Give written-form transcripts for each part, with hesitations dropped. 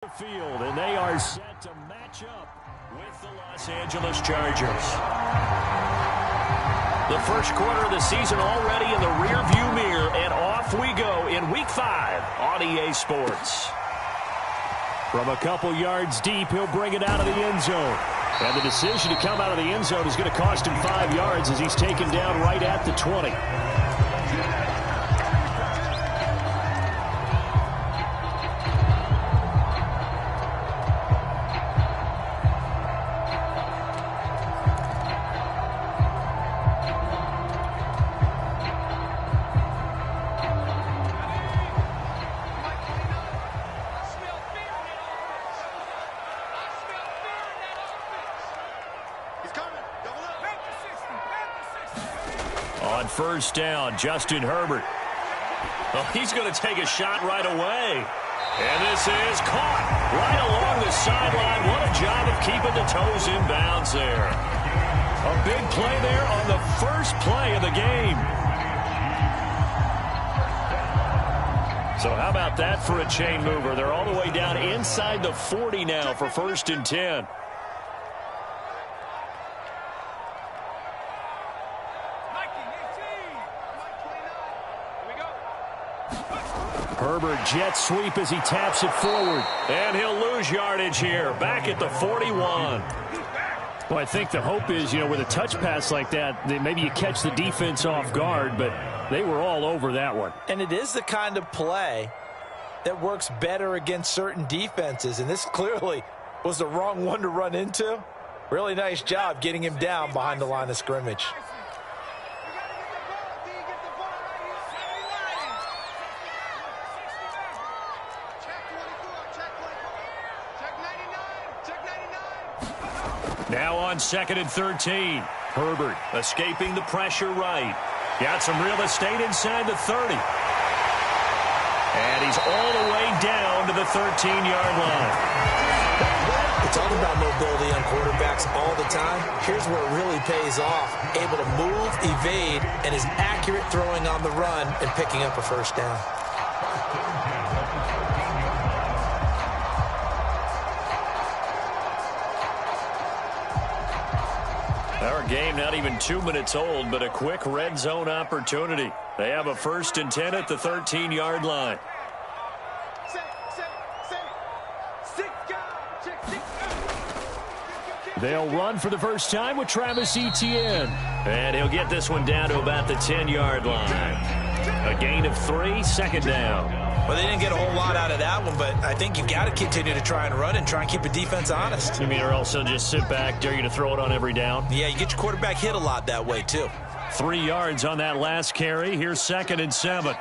Field, and they are set to match up with the Los Angeles Chargers. The first quarter of the season already in the rearview mirror, and off we go in Week 5 on EA Sports. From a couple yards deep, he'll bring it out of the end zone. And the decision to come out of the end zone is going to cost him 5 yards as he's taken down right at the 20. On first down, Justin Herbert. Oh, he's going to take a shot right away. And this is caught right along the sideline. What a job of keeping the toes in bounds there. A big play there on the first play of the game. So how about that for a chain mover? They're all the way down inside the 40 now for 1st and 10. Herbert jet sweep as he taps it forward. And he'll lose yardage here. Back at the 41. Well, I think the hope is, with a touch pass like that, maybe you catch the defense off guard, but they were all over that one. And it is the kind of play that works better against certain defenses, and this clearly was the wrong one to run into. Really nice job getting him down behind the line of scrimmage. Now on 2nd and 13. Herbert escaping the pressure right. Got some real estate inside the 30. And he's all the way down to the 13-yard line. We talk about mobility on quarterbacks all the time. Here's where it really pays off. Able to move, evade, and is accurate throwing on the run and picking up a first down. Our game not even 2 minutes old, but a quick red zone opportunity. They have a 1st and 10 at the 13-yard line. They'll run for the first time with Travis Etienne. And he'll get this one down to about the 10-yard line. A gain of 3, 2nd down. Well, they didn't get a whole lot out of that one, but I think you've got to continue to try and run and try and keep the defense honest. You mean or else they'll just sit back, dare you to throw it on every down? Yeah, you get your quarterback hit a lot that way, too. 3 yards on that last carry. Here's 2nd and 7.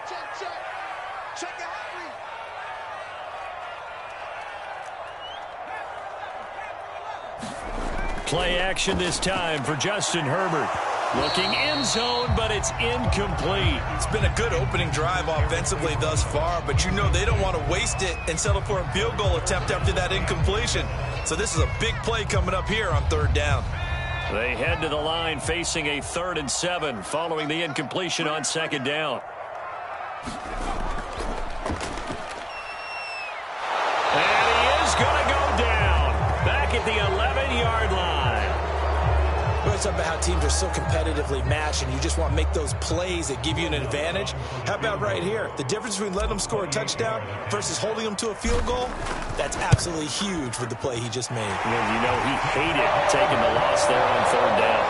Play action this time for Justin Herbert. Looking end zone, but it's incomplete. It's been a good opening drive offensively thus far, but they don't want to waste it and settle for a field goal attempt after that incompletion. So this is a big play coming up here on 3rd down. They head to the line facing a 3rd and 7 following the incompletion on 2nd down. And he is going to go down. Back at the 11-yard line. It's about how teams are so competitively matched and you just want to make those plays that give you an advantage. How about right here? The difference between letting them score a touchdown versus holding them to a field goal, that's absolutely huge with the play he just made. And he hated taking the loss there on 3rd down.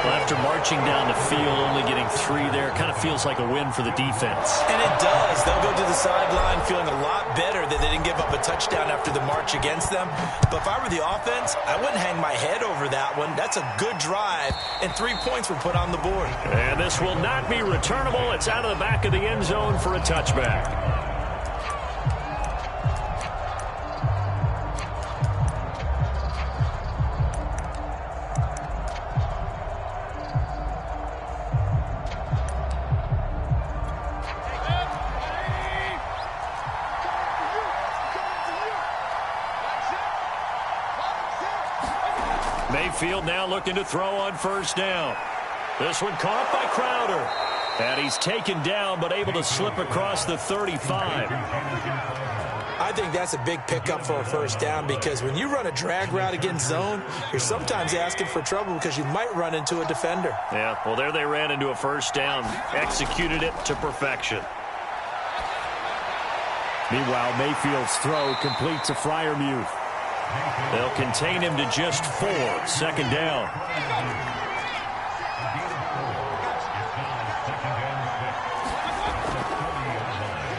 Well, after marching down the field, only getting 3 there, kind of feels like a win for the defense. And it does. They'll go to the sideline feeling a lot better that they didn't give up a touchdown after the march against them. But if I were the offense, I wouldn't hang my head over that one. That's a good drive, and 3 points were put on the board. And this will not be returnable. It's out of the back of the end zone for a touchback. Mayfield now looking to throw on 1st down. This one caught by Crowder. And he's taken down but able to slip across the 35. I I think that's a big pickup for a first down because when you run a drag route against zone, you're sometimes asking for trouble because you might run into a defender. Yeah, well, there they ran into a first down, executed it to perfection. Meanwhile, Mayfield's throw complete to Freiermuth. They'll contain him to just 4. Second down.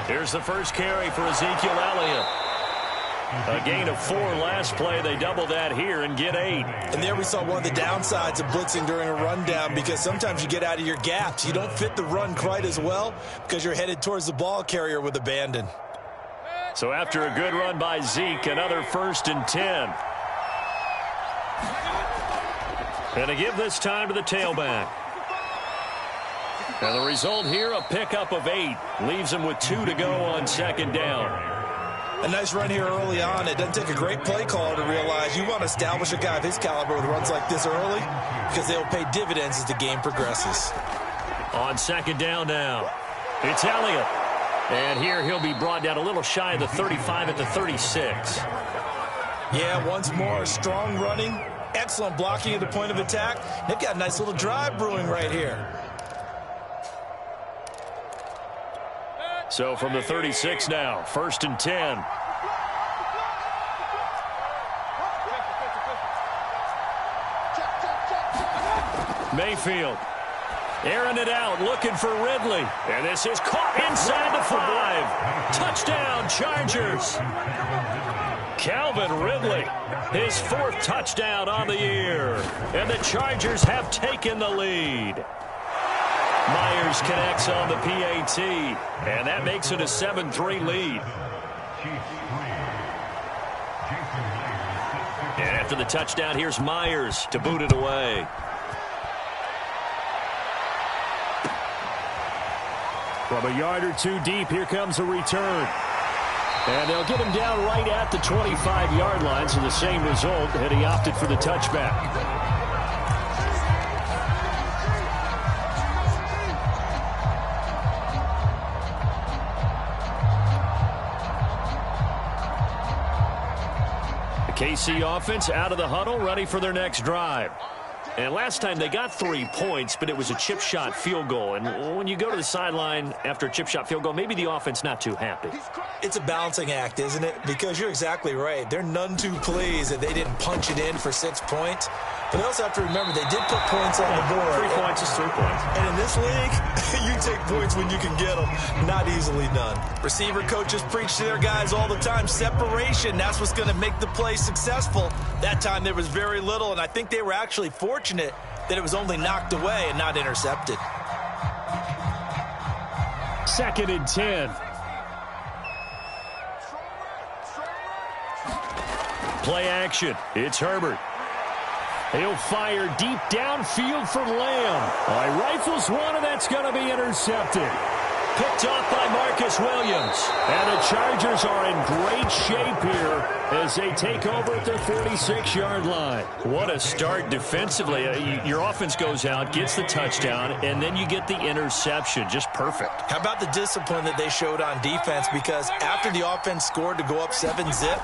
Here's the first carry for Ezekiel Elliott. A gain of 4 last play. They double that here and get 8. And there we saw one of the downsides of blitzing during a rundown because sometimes you get out of your gaps. You don't fit the run quite as well because you're headed towards the ball carrier with abandon. So after a good run by Zeke, another 1st and 10. And to give this time to the tailback. Now the result here, a pickup of 8. Leaves him with 2 to go on second down. A nice run here early on. It doesn't take a great play caller to realize you want to establish a guy of his caliber with runs like this early because they'll pay dividends as the game progresses. On second down now, it's Elliott. And here he'll be brought down a little shy of the 35 at the 36. Yeah, once more, strong running, excellent blocking at the point of attack. They've got a nice little drive brewing right here. So from the 36 now, 1st and 10. Mayfield. Airing it out, looking for Ridley. And this is caught inside the 5. Touchdown, Chargers. Calvin Ridley, his 4th touchdown on the year. And the Chargers have taken the lead. Myers connects on the PAT, and that makes it a 7-3 lead. And after the touchdown, here's Myers to boot it away. From a yard or 2 deep, here comes a return. And they'll get him down right at the 25-yard line, so the same result had he opted for the touchback. KC offense out of the huddle, ready for their next drive. And last time they got 3 points, but it was a chip shot field goal. And when you go to the sideline after a chip shot field goal, maybe the offense not too happy. It's a balancing act, isn't it? Because you're exactly right. They're none too pleased that they didn't punch it in for 6 points. But they also have to remember they did put points on the board. 3 points is 3 points. And in this league, you take points when you can get them. Not easily done. Receiver coaches preach to their guys all the time. Separation, that's what's going to make the play successful. That time there was very little, and I think they were actually fortunate that it was only knocked away and not intercepted. 2nd and 10. Play action. It's Herbert. He'll fire deep downfield from Lamb. Rifles one, and that's going to be intercepted. Picked off by Marcus Williams. And the Chargers are in great shape here as they take over at their 46-yard line. What a start defensively. Your offense goes out, gets the touchdown, and then you get the interception. Just perfect. How about the discipline that they showed on defense? Because after the offense scored to go up 7-zip,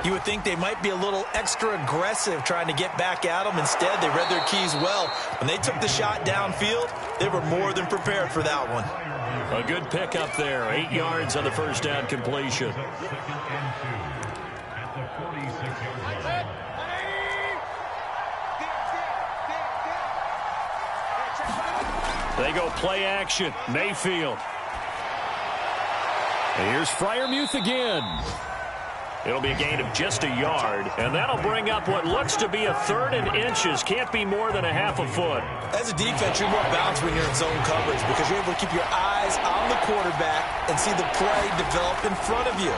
you would think they might be a little extra aggressive trying to get back at them. Instead, they read their keys well. When they took the shot downfield, they were more than prepared for that one. A good pickup there. 8 yards on the first down completion. They go play action. Mayfield. And here's Freiermuth again. It'll be a gain of just a yard, and that'll bring up what looks to be a 3rd and inches. Can't be more than a half a foot. As a defense, you're more balanced when you're in zone coverage because you're able to keep your eyes on the quarterback and see the play develop in front of you.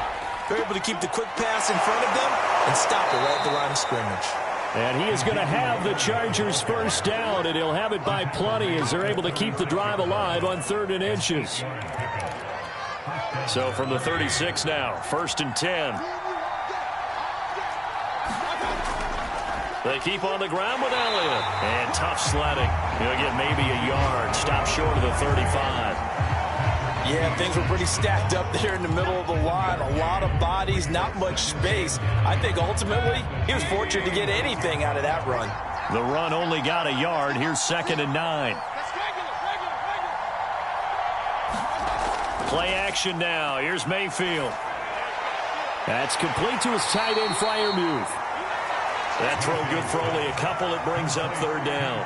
You're able to keep the quick pass in front of them and stop it right at the line of scrimmage. And he is going to have the Chargers first down, and he'll have it by plenty as they're able to keep the drive alive on 3rd and inches. So from the 36 now, 1st and 10. They keep on the ground with Elliott. And tough sledding. He'll get maybe a yard. Stop short of the 35. Yeah, things were pretty stacked up there in the middle of the line. A lot of bodies, not much space. I think ultimately he was fortunate to get anything out of that run. The run only got a yard. Here's 2nd and 9. Play action now. Here's Mayfield. That's complete to his tight end Freiermuth. That throw good for only a couple. It brings up 3rd down.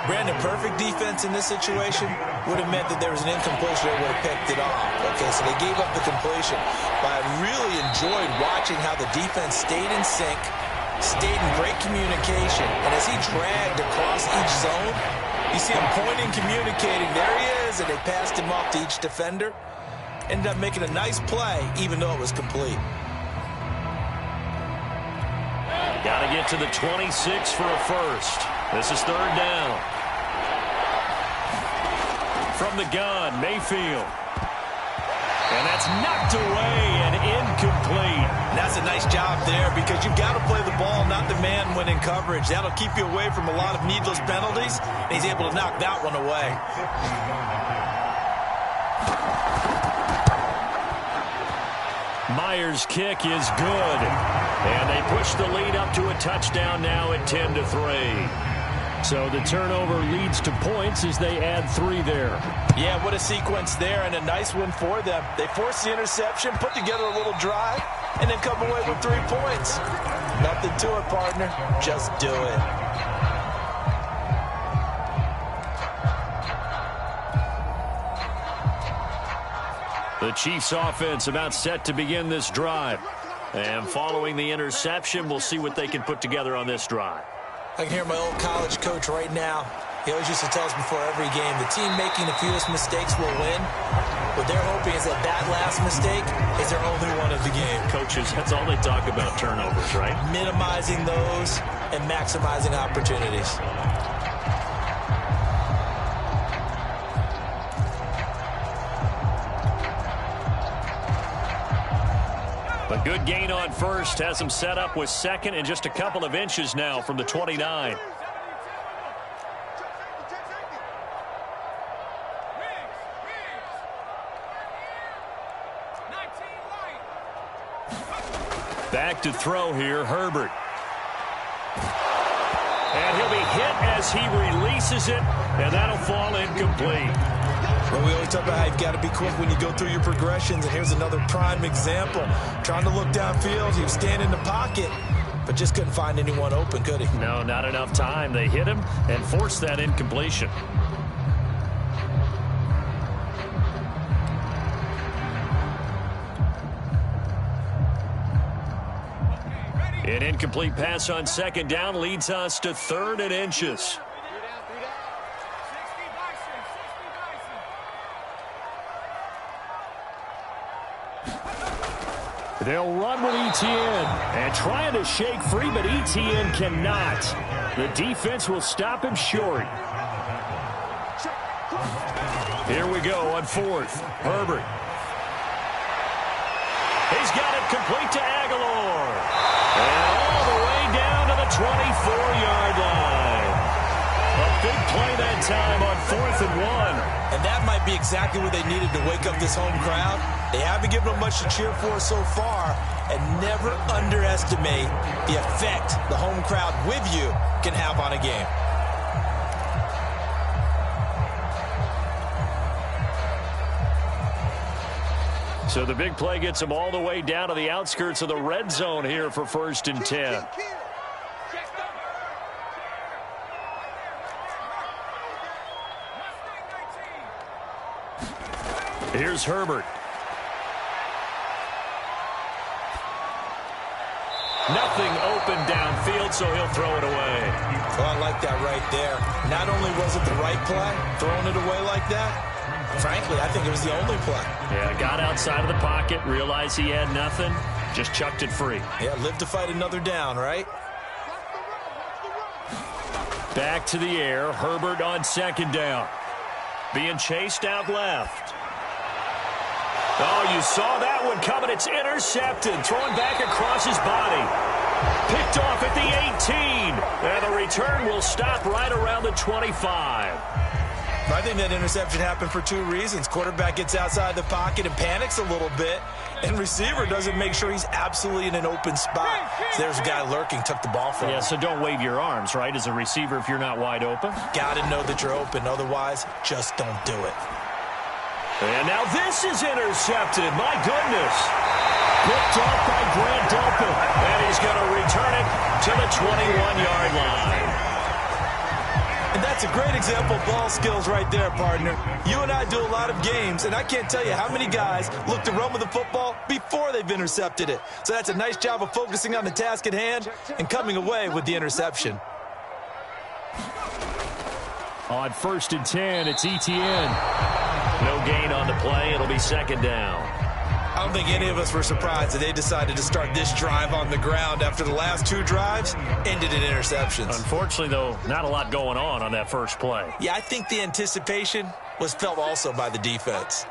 Brandon, perfect defense in this situation would have meant that there was an incompletion. They would have picked it off. Okay, so they gave up the completion. But I really enjoyed watching how the defense stayed in sync, stayed in great communication. And as he dragged across each zone, you see him pointing, communicating. There he is, and they passed him off to each defender. Ended up making a nice play, even though it was complete. Got to get to the 26 for a first. This is 3rd down. From the gun, Mayfield. And that's knocked away and incomplete. And that's a nice job there because you've got to play the ball, not the man when in coverage. That'll keep you away from a lot of needless penalties. And he's able to knock that one away. Myers' kick is good. And they push the lead up to a touchdown now at 10-3. So the turnover leads to points as they add 3 there. Yeah, what a sequence there, and a nice one for them. They force the interception, put together a little drive, and then come away with 3 points. Nothing to it, partner. Just do it. The Chiefs offense about set to begin this drive. And following the interception, we'll see what they can put together on this drive. I can hear my old college coach right now. He always used to tell us before every game, the team making the fewest mistakes will win. What they're hoping is that that last mistake is their only one of the game. Coaches, that's all they talk about, turnovers, right? Minimizing those and maximizing opportunities. A good gain on first has them set up with 2nd and just a couple of inches now from the 29. Back to throw here, Herbert. And he'll be hit as he releases it, and that'll fall incomplete. Well, we always talk about how you've got to be quick when you go through your progressions, and here's another prime example. Trying to look downfield, he was standing in the pocket, but just couldn't find anyone open, could he? No, not enough time. They hit him and forced that incompletion. An incomplete pass on 2nd down leads us to 3rd and inches. They'll run with Etienne and trying to shake free, but Etienne cannot. The defense will stop him short. Here we go on 4th. Herbert. He's got it complete to Aguilar. And all the way down to the 24-yard line. A big play that time on 4th and 1. And that might be exactly what they needed to wake up this home crowd. They haven't given them much to cheer for so far. And never underestimate the effect the home crowd with you can have on a game. So the big play gets them all the way down to the outskirts of the red zone here for 1st and 10. Here's Herbert. Nothing open downfield, so he'll throw it away. Well, I like that right there. Not only was it the right play, throwing it away like that, frankly, I think it was the only play. Yeah, got outside of the pocket, realized he had nothing, just chucked it free. Yeah, live to fight another down, right? Back to the air, Herbert on 2nd down. Being chased out left. Oh, you saw that one coming. It's intercepted. Thrown back across his body. Picked off at the 18. And the return will stop right around the 25. I think that interception happened for two reasons. Quarterback gets outside the pocket and panics a little bit, and receiver doesn't make sure he's absolutely in an open spot. So there's a guy lurking, took the ball from him. Yeah, so don't wave your arms, right, as a receiver if you're not wide open. Got to know that you're open. Otherwise, just don't do it. And now this is intercepted. My goodness. Picked up by Grant Delpit. And he's going to return it to the 21-yard line. And that's a great example of ball skills right there, partner. You and I do a lot of games, and I can't tell you how many guys look to run with the football before they've intercepted it. So that's a nice job of focusing on the task at hand and coming away with the interception. On 1st and 10, it's Etienne. No gain on the play. It'll be second down. I don't think any of us were surprised that they decided to start this drive on the ground after the last two drives ended in interceptions. Unfortunately, though, not a lot going on that first play. Yeah, I think the anticipation was felt also by the defense.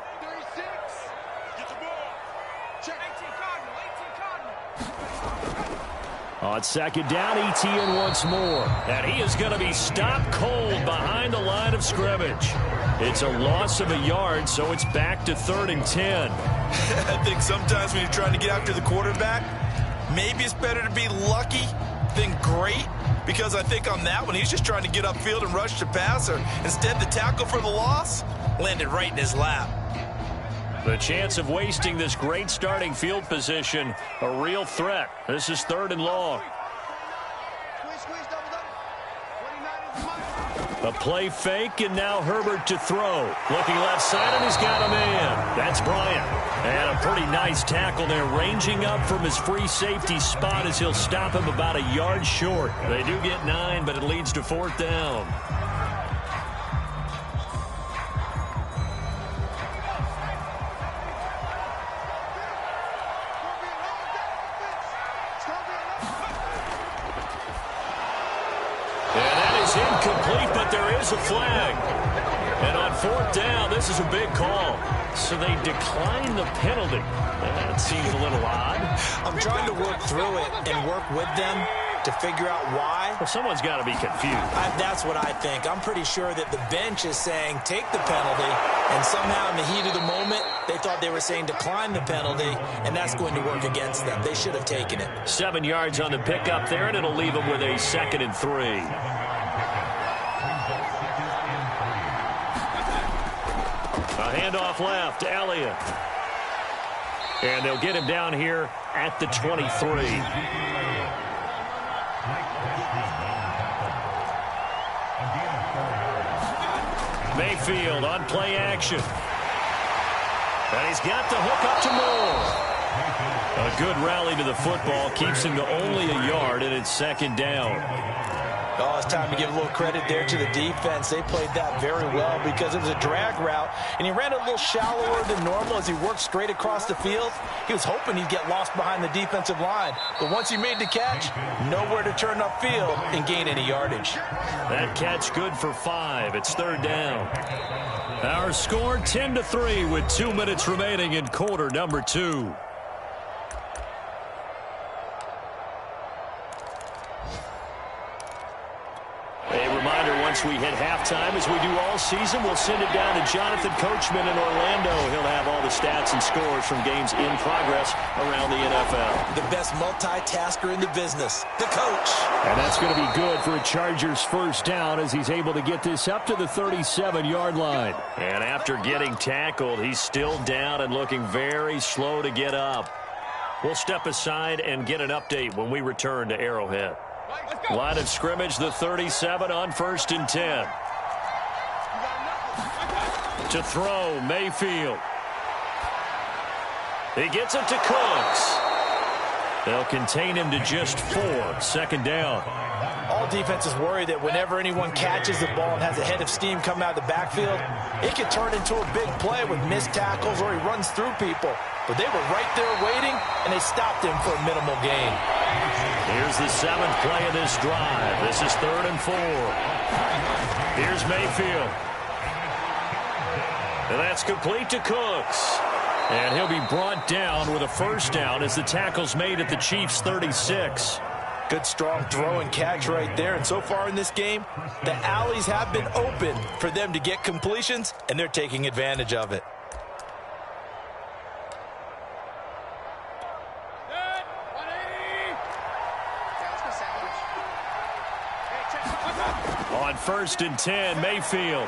On second down, Etienne once more. And he is going to be stopped cold behind the line of scrimmage. It's a loss of a yard, so it's back to 3rd and 10. I think sometimes when you're trying to get after the quarterback, maybe it's better to be lucky than great, because I think on that one, he's just trying to get upfield and rush the passer. Instead, the tackle for the loss landed right in his lap. The chance of wasting this great starting field position, a real threat. This is 3rd and long. A play fake, and now Herbert to throw. Looking left side, and he's got a man. That's Bryant. And a pretty nice tackle there, ranging up from his free safety spot as he'll stop him about a yard short. They do get 9, but it leads to 4th down. Incomplete, but there is a flag. And on 4th down, this is a big call. So they decline the penalty. That seems a little odd. I'm trying to work through it and work with them to figure out why. Well, someone's got to be confused. That's what I think. I'm pretty sure that the bench is saying take the penalty, and somehow in the heat of the moment, they thought they were saying decline the penalty, and that's going to work against them. They should have taken it. 7 yards on the pickup there, and it'll leave them with a 2nd and 3. A handoff left, Elliott. And they'll get him down here at the 23. Mayfield on play action. And he's got the hook up to Moore. A good rally to the football keeps him to only a yard, and it's 2nd down. Oh, it's time to give a little credit there to the defense. They played that very well because it was a drag route, and he ran a little shallower than normal as he worked straight across the field. He was hoping he'd get lost behind the defensive line, but once he made the catch, nowhere to turn upfield and gain any yardage. That catch good for 5. It's 3rd down. Our score 10-3 with 2 minutes remaining in quarter number 2. Once we hit halftime, as we do all season, we'll send it down to Jonathan Coachman in Orlando. He'll have all the stats and scores from games in progress around the NFL. The best multitasker in the business, the coach. And that's going to be good for a Chargers first down as he's able to get this up to the 37-yard line. And after getting tackled, he's still down and looking very slow to get up. We'll step aside and get an update when we return to Arrowhead. Line of scrimmage, the 37 on 1st and 10. To throw, Mayfield. He gets it to Cooks. They'll contain him to just 4. 2nd down. All defenses worry that whenever anyone catches the ball and has a head of steam come out of the backfield, it could turn into a big play with missed tackles or he runs through people. But they were right there waiting, and they stopped him for a minimal gain. Here's the 7th play of this drive. This is 3rd and 4. Here's Mayfield. And that's complete to Cooks. And he'll be brought down with a first down as the tackle's made at the Chiefs' 36. Good, strong throw and catch right there. And so far in this game, the alleys have been open for them to get completions, and they're taking advantage of it. On 1st and 10, Mayfield.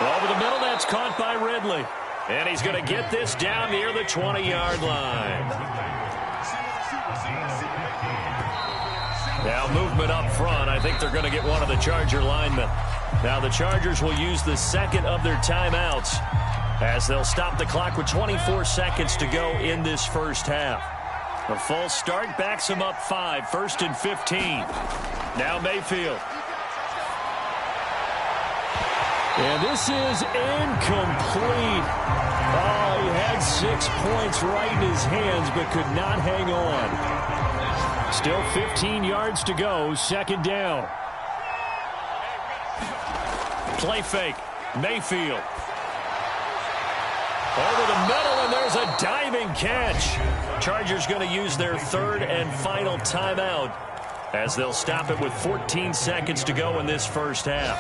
Over the middle, that's caught by Ridley. And he's going to get this down near the 20-yard line. Now movement up front. I think they're going to get one of the Charger linemen. Now the Chargers will use the second of their timeouts as they'll stop the clock with 24 seconds to go in this first half. A false start backs them up 5, 1st and 15. Now Mayfield. And this is incomplete. Oh, he had 6 points right in his hands but could not hang on. Still 15 yards to go, 2nd down. Play fake, Mayfield. Over the middle, and there's a diving catch. Chargers going to use their 3rd and final timeout as they'll stop it with 14 seconds to go in this first half.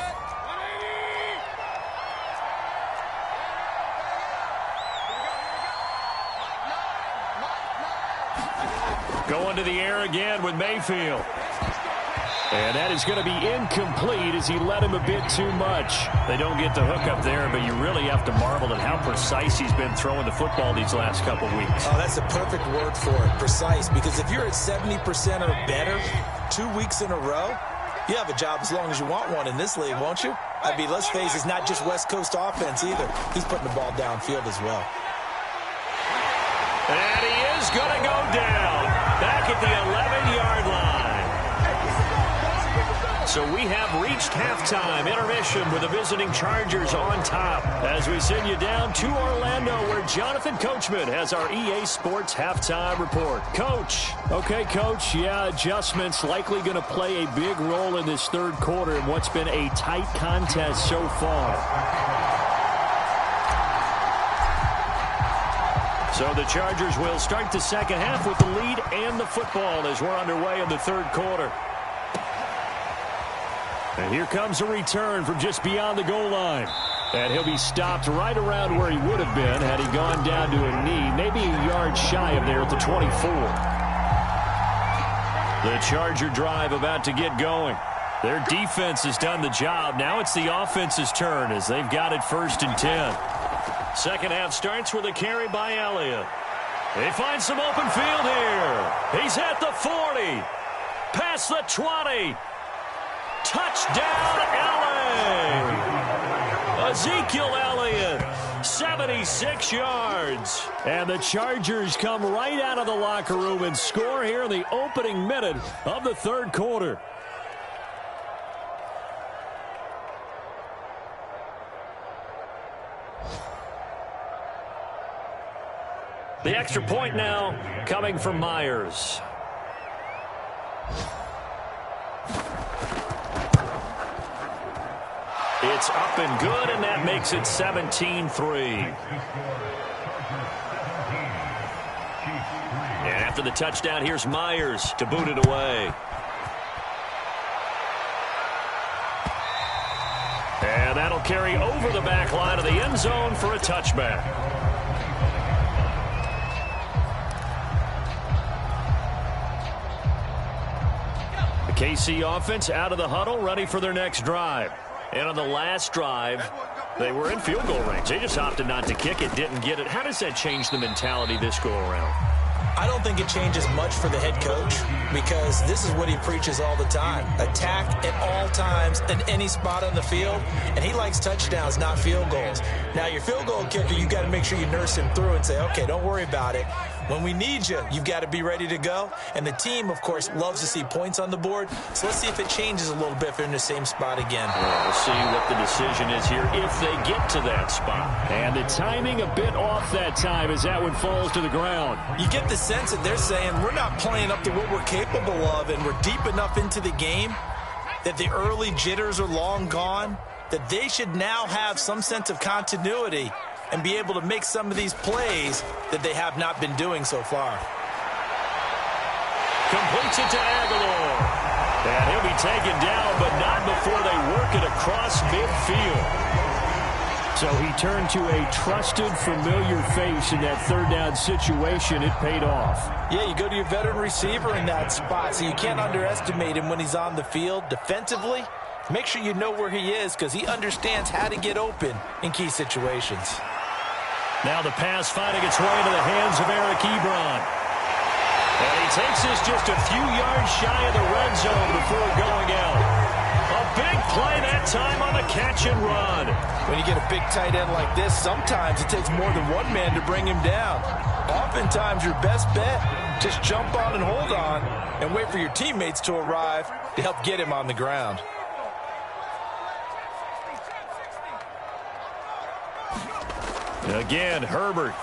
Going to the air again with Mayfield. And that is going to be incomplete as he led him a bit too much. They don't get the hook up there, but you really have to marvel at how precise he's been throwing the football these last couple weeks. Oh, that's a perfect word for it, precise, because if you're at 70% or better 2 weeks in a row, you have a job as long as you want one in this league, won't you? I mean, let's face it, it's not just West Coast offense either. He's putting the ball downfield as well. And he is going to go down back at the 11-yard line. So we have reached halftime intermission with the visiting Chargers on top as we send you down to Orlando where Jonathan Coachman has our EA Sports halftime report. Coach. Okay, Coach. Yeah, adjustments likely going to play a big role in this third quarter in what's been a tight contest so far. So the Chargers will start the second half with the lead and the football as we're underway in the third quarter. And here comes a return from just beyond the goal line. And he'll be stopped right around where he would have been had he gone down to a knee, maybe a yard shy of there at the 24. The Charger drive about to get going. Their defense has done the job. Now it's the offense's turn as they've got it 1st and 10. Second half starts with a carry by Elliott. They find some open field here. He's at the 40. Past the 20. Touchdown, LA! Ezekiel Elliott, 76 yards. And the Chargers come right out of the locker room and score here in the opening minute of the third quarter. The extra point now coming from Myers. It's up and good, and that makes it 17-3. And after the touchdown, here's Myers to boot it away. And that'll carry over the back line of the end zone for a touchback. The KC offense out of the huddle, ready for their next drive. And on the last drive, they were in field goal range. They just opted not to kick it, didn't get it. How does that change the mentality this go around? I don't think it changes much for the head coach because this is what he preaches all the time. Attack at all times in any spot on the field, and he likes touchdowns, not field goals. Now, your field goal kicker, you've got to make sure you nurse him through and say, okay, don't worry about it. When we need you, you've got to be ready to go. And the team, of course, loves to see points on the board. So let's see if it changes a little bit if they're in the same spot again. Well, we'll see what the decision is here if they get to that spot. And the timing a bit off that time as that one falls to the ground. You get the sense that they're saying we're not playing up to what we're capable of, and we're deep enough into the game that the early jitters are long gone, that they should now have some sense of continuity and be able to make some of these plays that they have not been doing so far. Completes it to Aguilar. taken down, but not before they work it across midfield. So he turned to a trusted, familiar face in that third down situation. It paid off. Yeah, you go to your veteran receiver in that spot, so you can't underestimate him when he's on the field. Defensively, make sure you know where he is because he understands how to get open in key situations. Now the pass finding its way into the hands of Eric Ebron. And he takes this just a few yards shy of the red zone before going out. A big play that time on the catch and run. When you get a big tight end like this, sometimes it takes more than one man to bring him down. Oftentimes, your best bet, just jump on and hold on and wait for your teammates to arrive to help get him on the ground. Again, Herbert.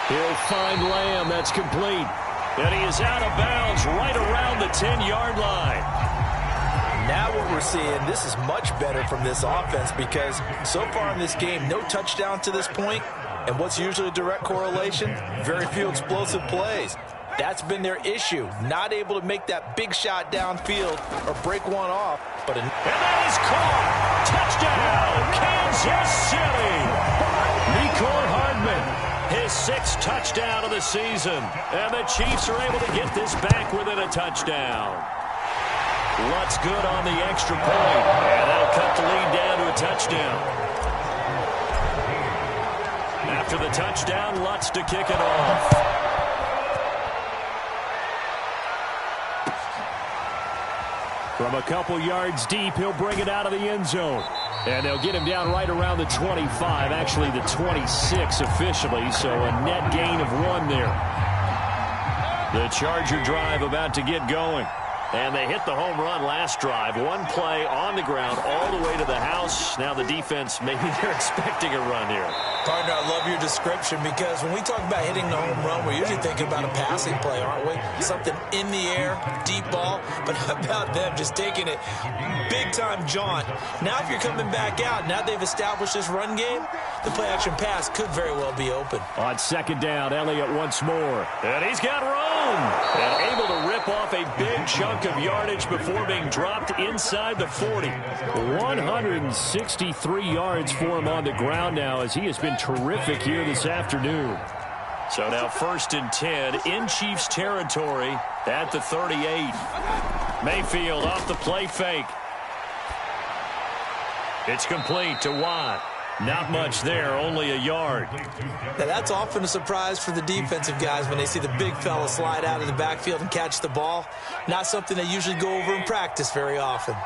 He'll find Lamb. That's complete. And he is out of bounds right around the 10-yard line. Now what we're seeing, this is much better from this offense because so far in this game, no touchdown to this point. And what's usually a direct correlation? Very few explosive plays. That's been their issue. Not able to make that big shot downfield or break one off. And that is caught. Touchdown, Kansas City. Mecole Hardman, his 6th touchdown of the season. And the Chiefs are able to get this back within a touchdown. Lutz good on the extra point. And that'll cut the lead down to a touchdown. After the touchdown, Lutz to kick it off. From a couple yards deep, he'll bring it out of the end zone. And they'll get him down right around the 25, actually the 26 officially, so a net gain of 1 there. The Charger drive about to get going. And they hit the home run last drive. 1 play on the ground all the way to the house. Now the defense, maybe they're expecting a run here. Partner, I love your description because when we talk about hitting the home run, we're usually thinking about a passing play, aren't we? Something in the air, deep ball. But how about them just taking it big-time jaunt? Now if you're coming back out, now they've established this run game, the play-action pass could very well be open. On 2nd down, Elliott once more. And he's got room. And able to rip off a big chunk of yardage before being dropped inside the 40. 163 yards for him on the ground now as he has been terrific here this afternoon. So now 1st and 10 in Chiefs territory at the 38. Mayfield off the play fake. It's complete to Watt. Not much there, only a yard. Now that's often a surprise for the defensive guys when they see the big fella slide out of the backfield and catch the ball. Not something they usually go over in practice very often.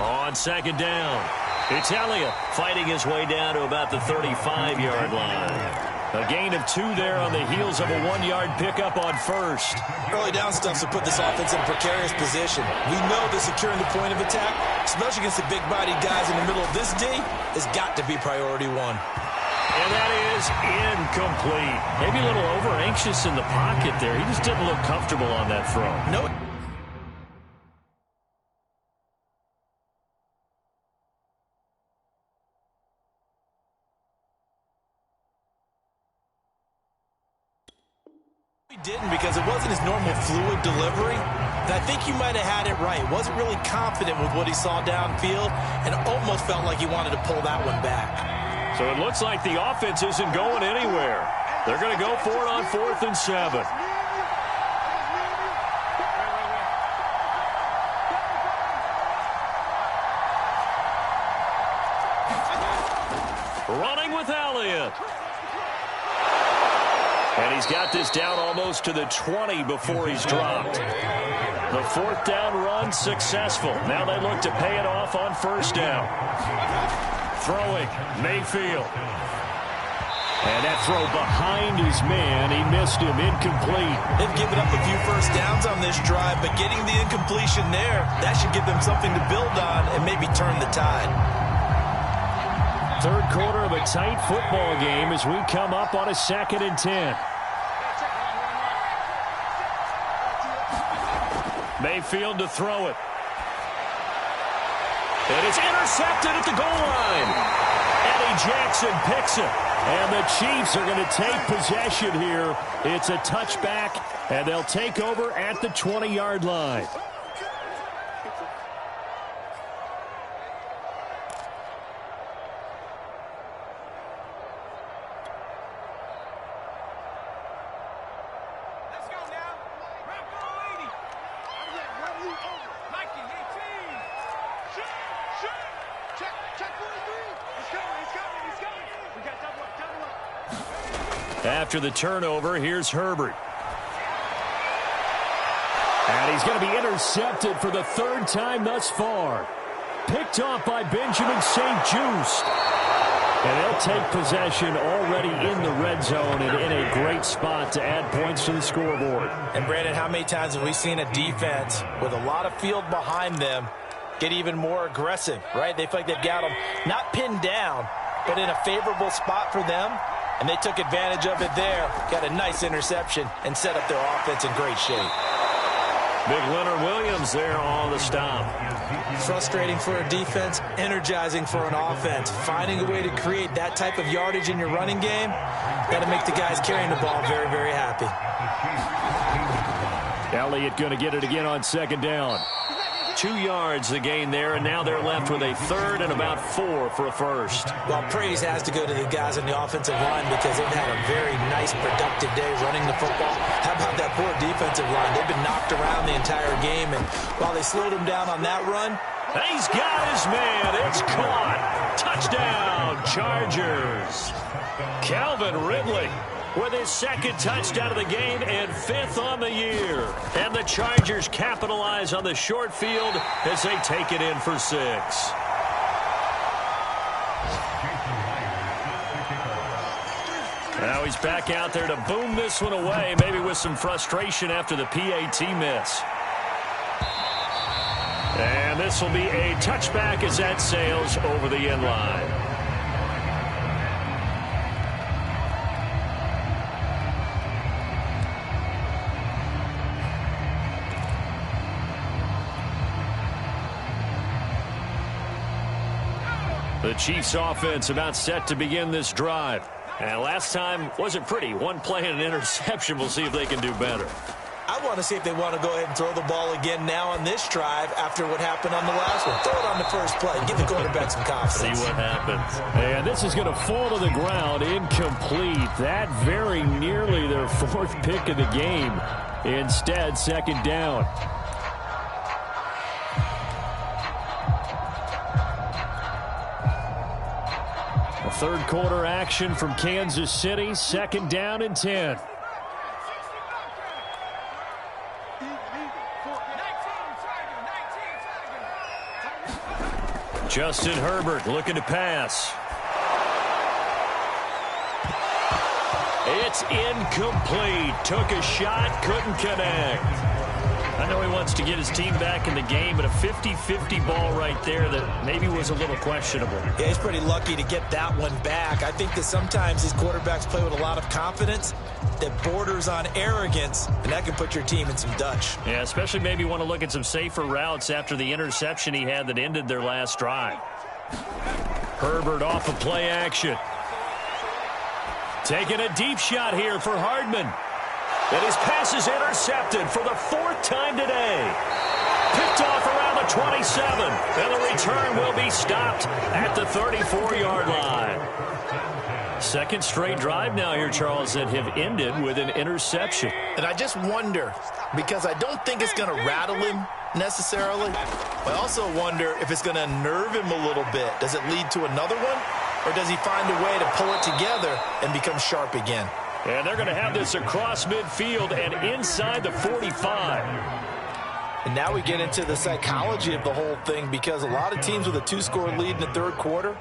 On 2nd down, it's Elliott fighting his way down to about the 35-yard line. A gain of 2 there on the heels of a 1-yard pickup on 1st. Early down stuff to put this offense in a precarious position. We know that securing the point of attack, especially against the big-bodied guys in the middle of this D, has got to be priority 1. And that is incomplete. Maybe a little over-anxious in the pocket there. He just didn't look comfortable on that throw. No. He didn't because it wasn't his normal fluid delivery. And I think he might have had it right. Wasn't really confident with what he saw downfield and almost felt like he wanted to pull that one back. So it looks like the offense isn't going anywhere. They're going to go for it on 4th and 7. Running with Elliott. And he's got this down almost to the 20 before he's dropped. The 4th down run successful. Now they look to pay it off on 1st down. Throwing, Mayfield. And that throw behind his man, he missed him, incomplete. They've given up a few 1st downs on this drive, but getting the incompletion there, that should give them something to build on and maybe turn the tide. 3rd quarter of a tight football game as we come up on a 2nd and 10. Mayfield to throw it. And it's intercepted at the goal line. Eddie Jackson picks it. And the Chiefs are going to take possession here. It's a touchback, and they'll take over at the 20-yard line. After the turnover, here's Herbert. And he's going to be intercepted for the third time thus far. Picked off by Benjamin St-Juste. And they'll take possession already in the red zone and in a great spot to add points to the scoreboard. And, Brandon, how many times have we seen a defense with a lot of field behind them get even more aggressive, right? They feel like they've got them not pinned down, but in a favorable spot for them. And they took advantage of it there. Got a nice interception and set up their offense in great shape. Big Leonard Williams there on the stop. Frustrating for a defense, energizing for an offense. Finding a way to create that type of yardage in your running game, got to make the guys carrying the ball very, very happy. Elliott going to get it again on second down. 2 yards the gain there, and now they're left with a third and about 4 for a first. Well, praise has to go to the guys on the offensive line because they've had a very nice, productive day running the football. How about that poor defensive line? They've been knocked around the entire game, and while they slowed him down on that run, he's got his man. It's caught. Touchdown, Chargers. Calvin Ridley with his second touchdown of the game and 5th on the year. And the Chargers capitalize on the short field as they take it in for 6. Now he's back out there to boom this one away, maybe with some frustration after the PAT miss. And this will be a touchback as that sails over the end line. The Chiefs offense about set to begin this drive. And last time wasn't pretty. One play and an interception. We'll see if they can do better. I want to see if they want to go ahead and throw the ball again now on this drive after what happened on the last one. Throw it on the first play. Give the quarterback some confidence. See what happens. And this is going to fall to the ground incomplete. That very nearly their 4th pick of the game. Instead, second down. Third quarter action from Kansas City. Second down and 10. Justin Herbert looking to pass. It's incomplete. Took a shot, couldn't connect. I know he wants to get his team back in the game, but a 50-50 ball right there that maybe was a little questionable. Yeah, he's pretty lucky to get that one back. I think that sometimes these quarterbacks play with a lot of confidence that borders on arrogance, and that can put your team in some Dutch. Yeah, especially maybe want to look at some safer routes after the interception he had that ended their last drive. Herbert off of play action. Taking a deep shot here for Hardman. And his pass is intercepted for the 4th time today. Picked off around the 27. And the return will be stopped at the 34-yard line. Second straight drive now here, Charles, that have ended with an interception. And I just wonder, because I don't think it's going to rattle him necessarily. I also wonder if it's going to nerve him a little bit. Does it lead to another one? Or does he find a way to pull it together and become sharp again? And they're going to have this across midfield and inside the 45. And now we get into the psychology of the whole thing, because a lot of teams with a 2-score lead in the third quarter,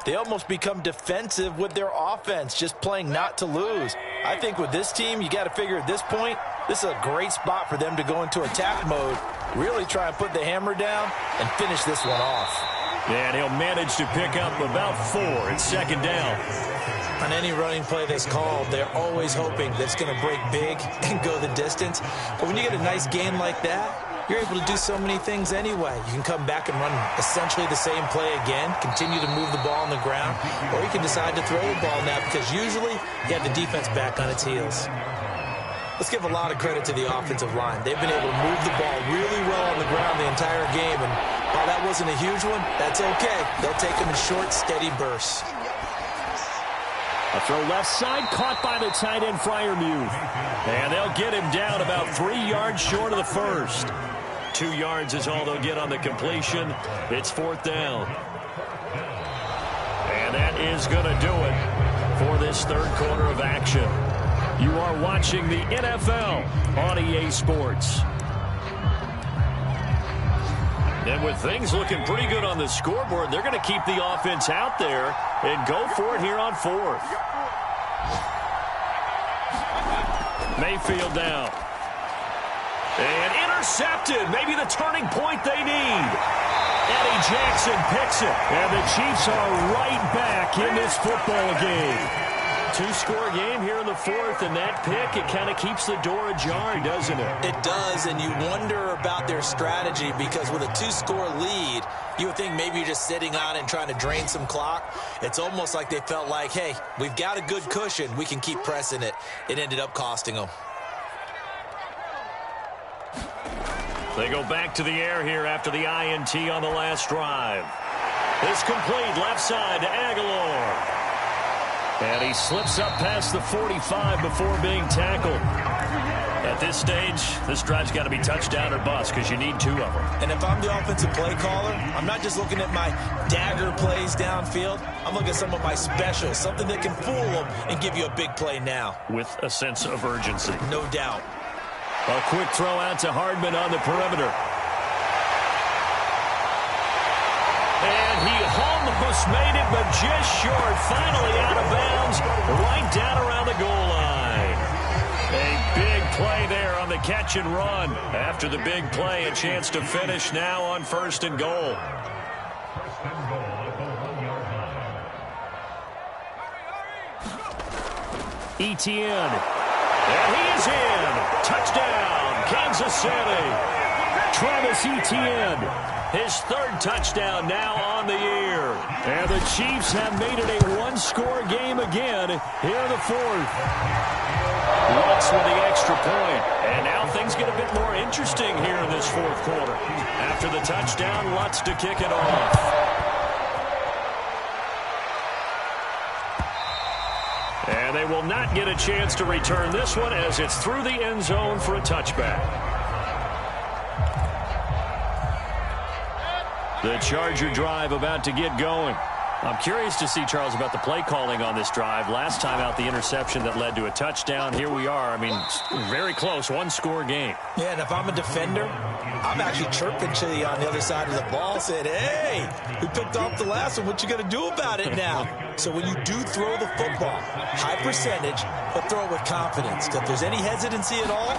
they almost become defensive with their offense, just playing not to lose. I think with this team, you got to figure at this point, this is a great spot for them to go into attack mode, really try and put the hammer down and finish this one off. And he'll manage to pick up about 4 at second down. On any running play that's called, they're always hoping that it's going to break big and go the distance. But when you get a nice gain like that, you're able to do so many things anyway. You can come back and run essentially the same play again, continue to move the ball on the ground, or you can decide to throw the ball now because usually you have the defense back on its heels. Let's give a lot of credit to the offensive line. They've been able to move the ball really well on the ground the entire game, and while that wasn't a huge one, that's okay. They'll take them in short, steady bursts. A throw left side, caught by the tight end, Freiermuth. And they'll get him down about 3 yards short of the first. 2 yards is all they'll get on the completion. It's 4th down. And that is going to do it for this third quarter of action. You are watching the NFL on EA Sports. And with things looking pretty good on the scoreboard, they're going to keep the offense out there and go for it here on 4th. Mayfield down. And intercepted. Maybe the turning point they need. Eddie Jackson picks it. And the Chiefs are right back in this football game. 2-score game here in the 4th, and that pick, it kind of keeps the door ajar, doesn't it? It does, and you wonder about their strategy because with a 2-score lead, you would think maybe you're just sitting on it and trying to drain some clock. It's almost like they felt like, hey, we've got a good cushion. We can keep pressing it. It ended up costing them. They go back to the air here after the INT on the last drive. It's complete left side to Aguilar. And he slips up past the 45 before being tackled. At this stage, this drive's got to be touchdown or bust because you need 2 of them. And if I'm the offensive play caller, I'm not just looking at my dagger plays downfield. I'm looking at some of my specials, something that can fool them and give you a big play now. With a sense of urgency. No doubt. A quick throw out to Hardman on the perimeter. And he almost made it, but just short. Finally out of bounds, right down around the goal line. A big play there on the catch and run. After the big play, a chance to finish now on 1st and goal. Etienne. And he is in. Touchdown, Kansas City. Travis Etienne. His 3rd touchdown now on the year. And the Chiefs have made it a 1-score game again here in the 4th. Lutz with the extra point. And now things get a bit more interesting here in this 4th quarter. After the touchdown, Lutz to kick it off. And they will not get a chance to return this one as it's through the end zone for a touchback. The Charger drive about to get going. I'm curious to see, Charles, about the play calling on this drive. Last time out, the interception that led to a touchdown. Here we are. I mean, very close, 1-score game. Yeah, and if I'm a defender, I'm actually chirping to you on the other side of the ball, saying, hey, we picked off the last one. What you going to do about it now? So when you do throw the football, high percentage, but throw it with confidence. Because if there's any hesitancy at all,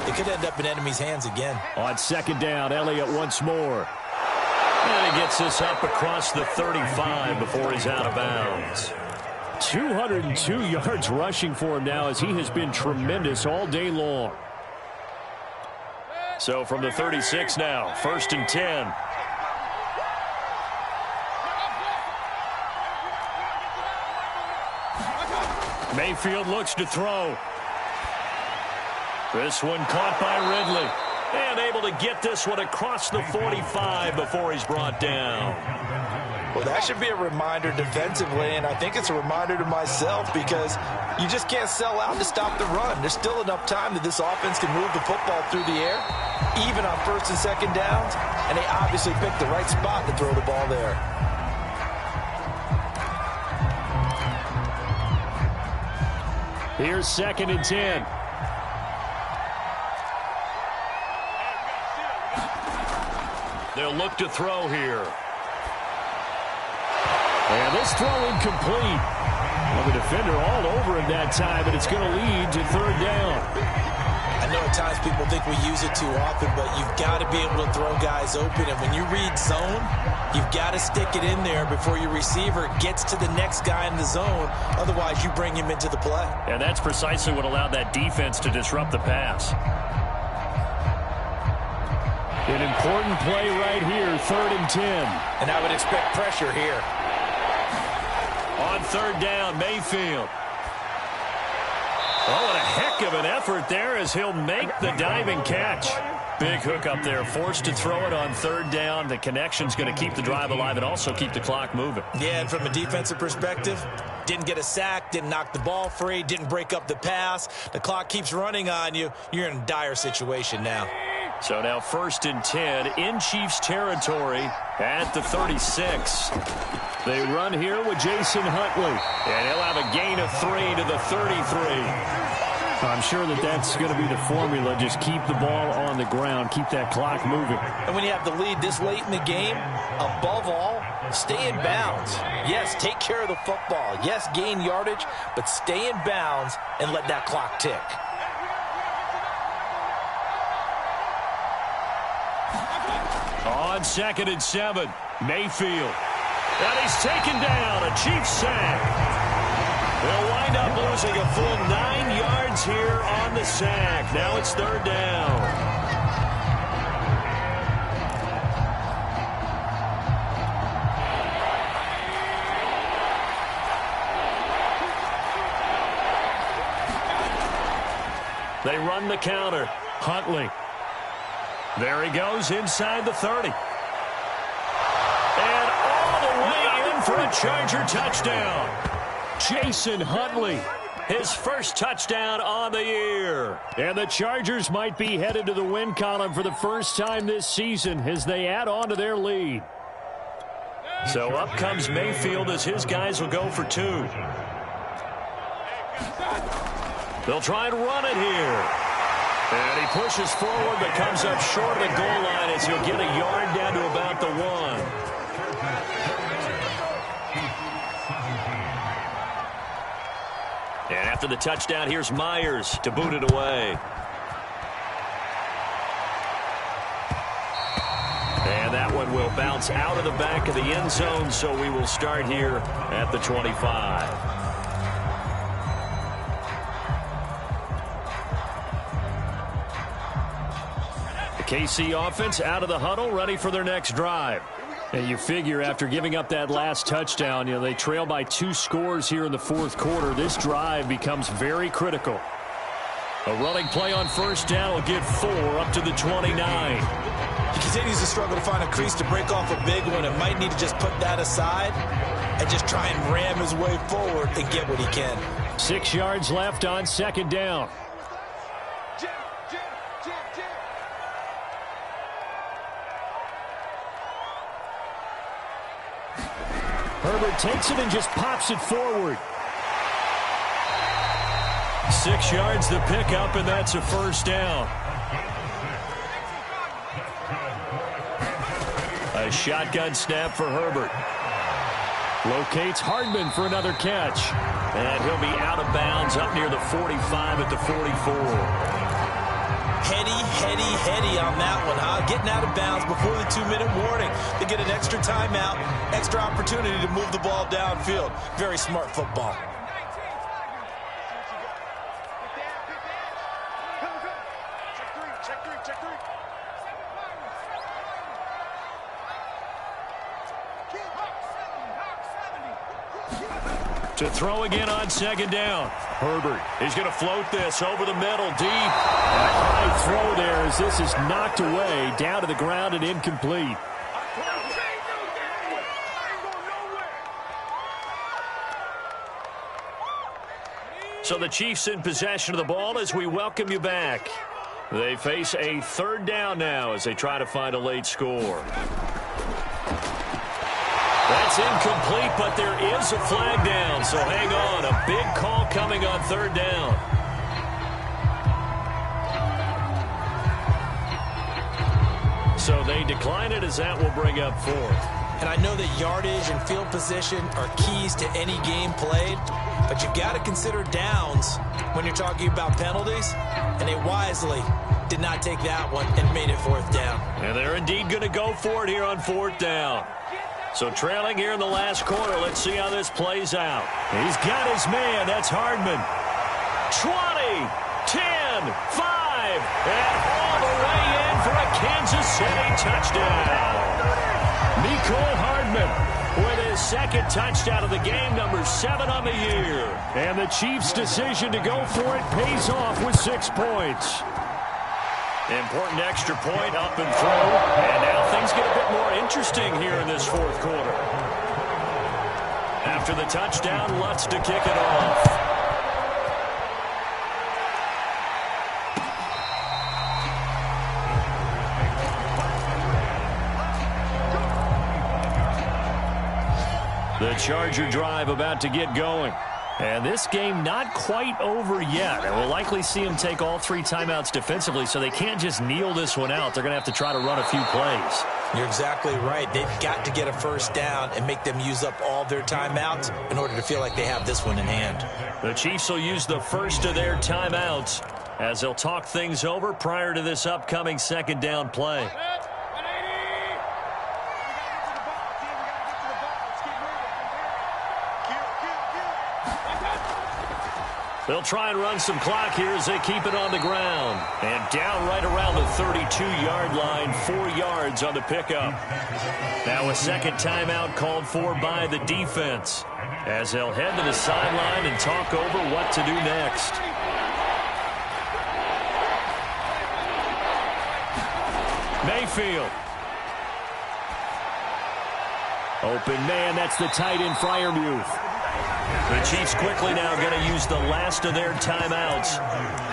it could end up in enemy's hands again. On 2nd down, Elliott once more. And he gets this up across the 35 before he's out of bounds. 202 yards rushing for him now as he has been tremendous all day long. So from the 36 now, 1st and 10. Mayfield looks to throw. This one caught by Ridley. And able to get this one across the 45 before he's brought down. Well, that should be a reminder defensively, and I think it's a reminder to myself because you just can't sell out to stop the run. There's still enough time that this offense can move the football through the air, even on 1st and 2nd downs, and they obviously picked the right spot to throw the ball there. Here's 2nd and 10. They'll look to throw here. And this throw incomplete. Well, the defender all over him that time, and it's going to lead to 3rd down. I know at times people think we use it too often, but you've got to be able to throw guys open. And when you read zone, you've got to stick it in there before your receiver gets to the next guy in the zone. Otherwise, you bring him into the play. And that's precisely what allowed that defense to disrupt the pass. An important play right here, 3rd and 10. And I would expect pressure here. On 3rd down, Mayfield. Oh, and a heck of an effort there as he'll make the diving catch. Big hook up there, forced to throw it on 3rd down. The connection's going to keep the drive alive and also keep the clock moving. Yeah, and from a defensive perspective, didn't get a sack, didn't knock the ball free, didn't break up the pass. The clock keeps running on you. You're in a dire situation now. So now 1st and 10 in Chiefs territory at the 36. They run here with Jason Huntley. And he'll have a gain of 3 to the 33. I'm sure that's going to be the formula. Just keep the ball on the ground. Keep that clock moving. And when you have the lead this late in the game, above all, stay in bounds. Yes, take care of the football. Yes, gain yardage, but stay in bounds and let that clock tick. On 2nd and 7, Mayfield. And he's taken down. A Chiefs sack. They'll wind up losing a full 9 yards here on the sack. Now it's 3rd down. They run the counter. Huntley. There he goes inside the 30. And all the way in for a Charger touchdown. Jason Huntley, his first touchdown on the year. And the Chargers might be headed to the win column for the first time this season as they add on to their lead. So up comes Mayfield as his guys will go for 2. They'll try and run it here. And he pushes forward but comes up short of the goal line as he'll get a yard down to about the 1. And after the touchdown, here's Myers to boot it away. And that one will bounce out of the back of the end zone, so we will start here at the 25. The KC offense out of the huddle, ready for their next drive. And you figure after giving up that last touchdown, they trail by 2 scores here in the 4th quarter. This drive becomes very critical. A running play on 1st down will get 4 up to the 29. He continues to struggle to find a crease to break off a big one and might need to just put that aside and just try and ram his way forward and get what he can. 6 yards left on 2nd down. Herbert takes it and just pops it forward. 6 yards the pickup, and that's a 1st down. A shotgun snap for Herbert. Locates Hardman for another catch. And he'll be out of bounds up near the 45 at the 44. Heady on that one, huh? Getting out of bounds before the 2-minute warning. They get an extra timeout, extra opportunity to move the ball downfield. Very smart football. To throw again on 2nd down. Herbert is going to float this over the middle deep. A high throw there as this is knocked away down to the ground and incomplete. So the Chiefs in possession of the ball as we welcome you back. They face a 3rd down now as they try to find a late score. That's incomplete, but there is a flag down, so hang on. A big call coming on 3rd down. So they decline it as that will bring up 4th. And I know that yardage and field position are keys to any game played, but you've got to consider downs when you're talking about penalties, and they wisely did not take that one and made it 4th down. And they're indeed going to go for it here on 4th down. So trailing here in the last quarter, let's see how this plays out. He's got his man. That's Hardman. 20, 10, 5, and all the way in for a Kansas City touchdown. Mecole Hardman with his second touchdown of the game, number 7 on the year. And the Chiefs' decision to go for it pays off with 6 points. Important extra point up and through. And now things get a bit more interesting here in this fourth quarter. After the touchdown, Lutz to kick it off. The Charger drive about to get going. And this game not quite over yet. And we'll likely see them take all 3 timeouts defensively, so they can't just kneel this one out. They're going to have to try to run a few plays. You're exactly right. They've got to get a first down and make them use up all their timeouts in order to feel like they have this one in hand. The Chiefs will use the first of their timeouts as they'll talk things over prior to this upcoming second down play. They'll try and run some clock here as they keep it on the ground. And down right around the 32-yard line, 4 yards on the pickup. Now a second timeout called for by the defense as they'll head to the sideline and talk over what to do next. Mayfield. Open man, that's the tight end Freiermuth. The Chiefs quickly now going to use the last of their timeouts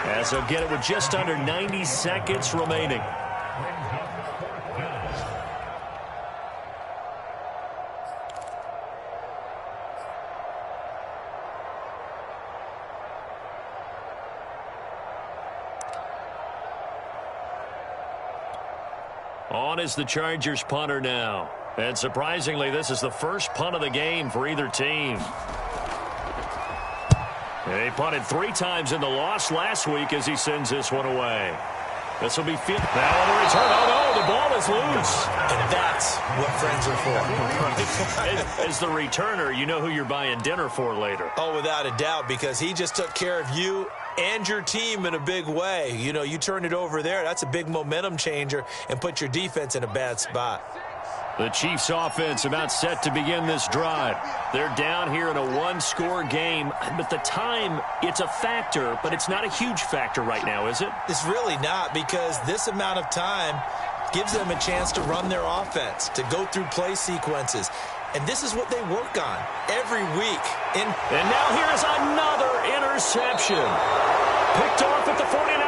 as they'll get it with just under 90 seconds remaining. On is the Chargers punter now. And surprisingly, this is the first punt of the game for either team. They punted 3 times in the loss last week as he sends this one away. This will be fifth. Now on the return. Oh, no, the ball is loose. And that's what friends are for. As the returner, you know who you're buying dinner for later. Oh, without a doubt, because he just took care of you and your team in a big way. You know, you turned it over there. That's a big momentum changer and put your defense in a bad spot. The Chiefs offense about set to begin this drive. They're down here in a 1-score game, but the time, it's a factor, but it's not a huge factor right now, is it? It's really not, because this amount of time gives them a chance to run their offense, to go through play sequences. And this is what they work on every week. And now here's another interception. Picked off at the 49.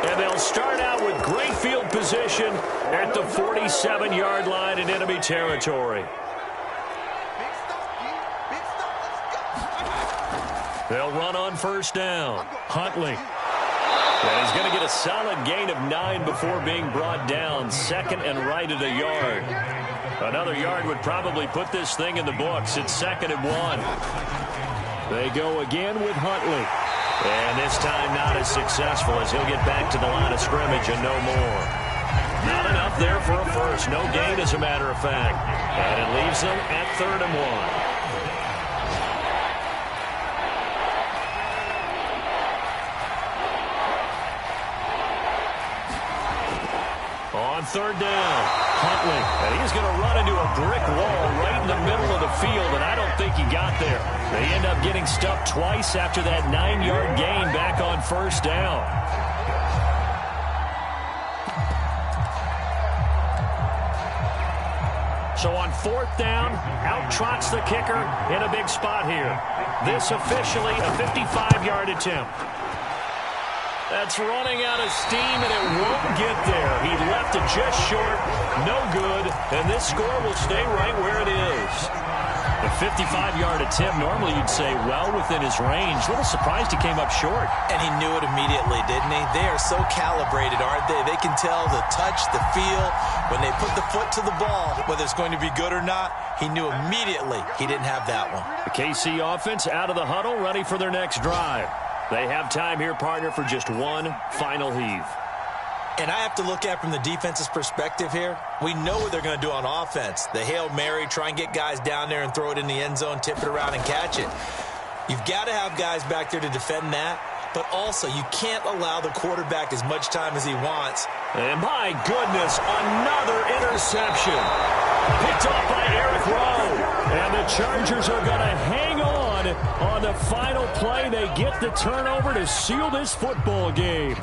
And they'll start out with great field position at the 47-yard line in enemy territory. They'll run on first down. Huntley. And he's going to get a solid gain of 9 before being brought down. Second and right at a yard. Another yard would probably put this thing in the books. It's 2nd and 1. They go again with Huntley. And this time not as successful as he'll get back to the line of scrimmage and no more. Not enough there for a first. No gain, as a matter of fact. And it leaves them at 3rd and 1. On 3rd down, Huntley. And he's going to run into a brick wall right in the middle of the field, and I don't think he got there. They end up getting stuffed twice after that 9-yard gain back on first down. So on 4th down, out trots the kicker in a big spot here. This officially a 55-yard attempt. That's running out of steam, and it won't get there. He left it just short, no good, and this score will stay right where it is. The 55-yard attempt, normally you'd say well within his range. A little surprised he came up short. And he knew it immediately, didn't he? They are so calibrated, aren't they? They can tell the touch, the feel. When they put the foot to the ball, whether it's going to be good or not, he knew immediately he didn't have that one. The KC offense out of the huddle, ready for their next drive. They have time here, partner, for just one final heave. And I have to look at from the defense's perspective here. We know what they're going to do on offense. The Hail Mary, try and get guys down there and throw it in the end zone, tip it around and catch it. You've got to have guys back there to defend that. But also, you can't allow the quarterback as much time as he wants And my goodness, another interception. Picked off by Eric Rowe. And the Chargers are going to hang on the final play. They get the turnover to seal this football game.